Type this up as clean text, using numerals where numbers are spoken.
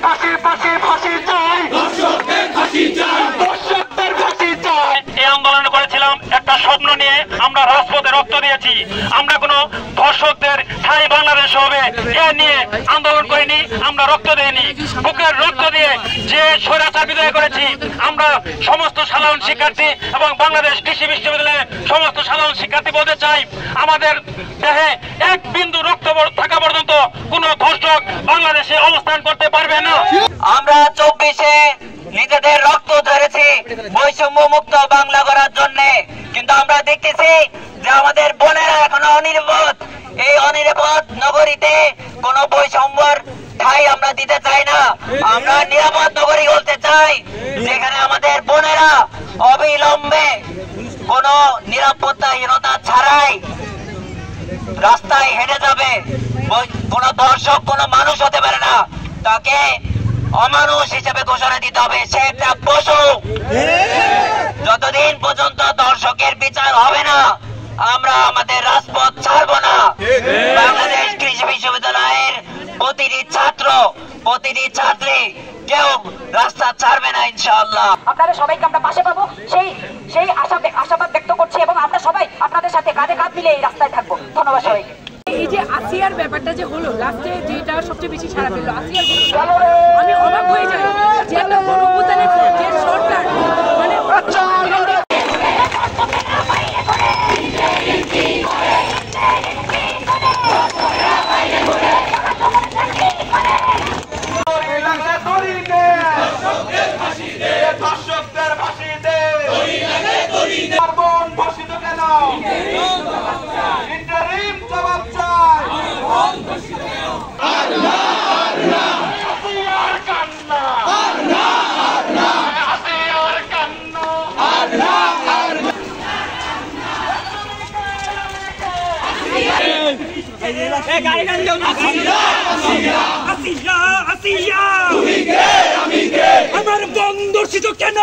ফাঁসি ফাঁসি ফাঁসি চাই, ধর্ষকদের ফাঁসি চাই, ধর্ষকদের ফাঁসি চাই। এই আন্দোলন করেছিলাম একটা স্বপ্ন নিয়ে, আমরা রাজপথে রক্ত দিয়েছি। আমরা কোনো ধর্ষকদের ঠাই বাংলাদেশ হবে এ নিয়ে আন্দোলন করিনি, আমরা রক্ত দিইনি। বুকের রক্ত দিয়ে যে স্বৈরাচার বিদায় করেছি। আমরা সমস্ত সাধারণ শিক্ষার্থী এবং বাংলাদেশ কৃষি বিশ্ববিদ্যালয়ের সমস্ত সাধারণ শিক্ষার্থী বলতে চাই, আমাদের দেহে এক বিন্দু রক্ত থাকা পর্যন্ত কোন ধর্ষক বাংলাদেশে অবস্থান করতে পারবে না। আমরা 24-এ নিজেদের রক্ত ধরেছি বৈষম্য মুক্ত বাংলা করার জন্য, কিন্তু আমরা দেখতেছি যে আমাদের বোনেরা এখনো অনিরাপদ। এই অনিরাপদ নগরীতে কোন বৈষম্যর ঠাই আমরা দিতে চাই না। আমরা নিরাপদ নগরী বলতে চাই, যেখানে আমাদের বোনেরা অবিলম্বে কোন নিরাপত্তাহীনতা ছাড়াই রাস্তায় হেঁটে যাবে। কোন দর্শক কোন মানুষ হতে পারে না, তাকে অমানুষ হিসেবে ঘোষণা দিতে হবে। সে একটা পশু। যতদিন পর্যন্ত দর্শকের বিচার হবে না, আমরা আমাদের রাজপথ ছাড়বো না। বাংলাদেশ কৃষি বিশ্ববিদ্যালয়ের প্রতিটি ছাত্র প্রতিটি ছাত্রী কেউ রাস্তা ছাড়বে না ইনশাআল্লাহ। আপনাদের সবাইকে আমরা পাশে পাবো সেই আশাবাদ ব্যক্ত করছি, এবং আমরা সবাই আপনাদের সাথে কাঁধে কাঁধ মিলে এই রাস্তায় থাকবো। ধন্যবাদ সবাইকে। এই যে আসিয়ার ব্যাপারটা যে হলো লাস্টে, যেটা সবচেয়ে বেশি সারা পেল আসিয়ার, আমি অবাক হয়ে যাই যে একটা গণভোটানের যে সরকার মানে আমার বোন দর্শিত কেন?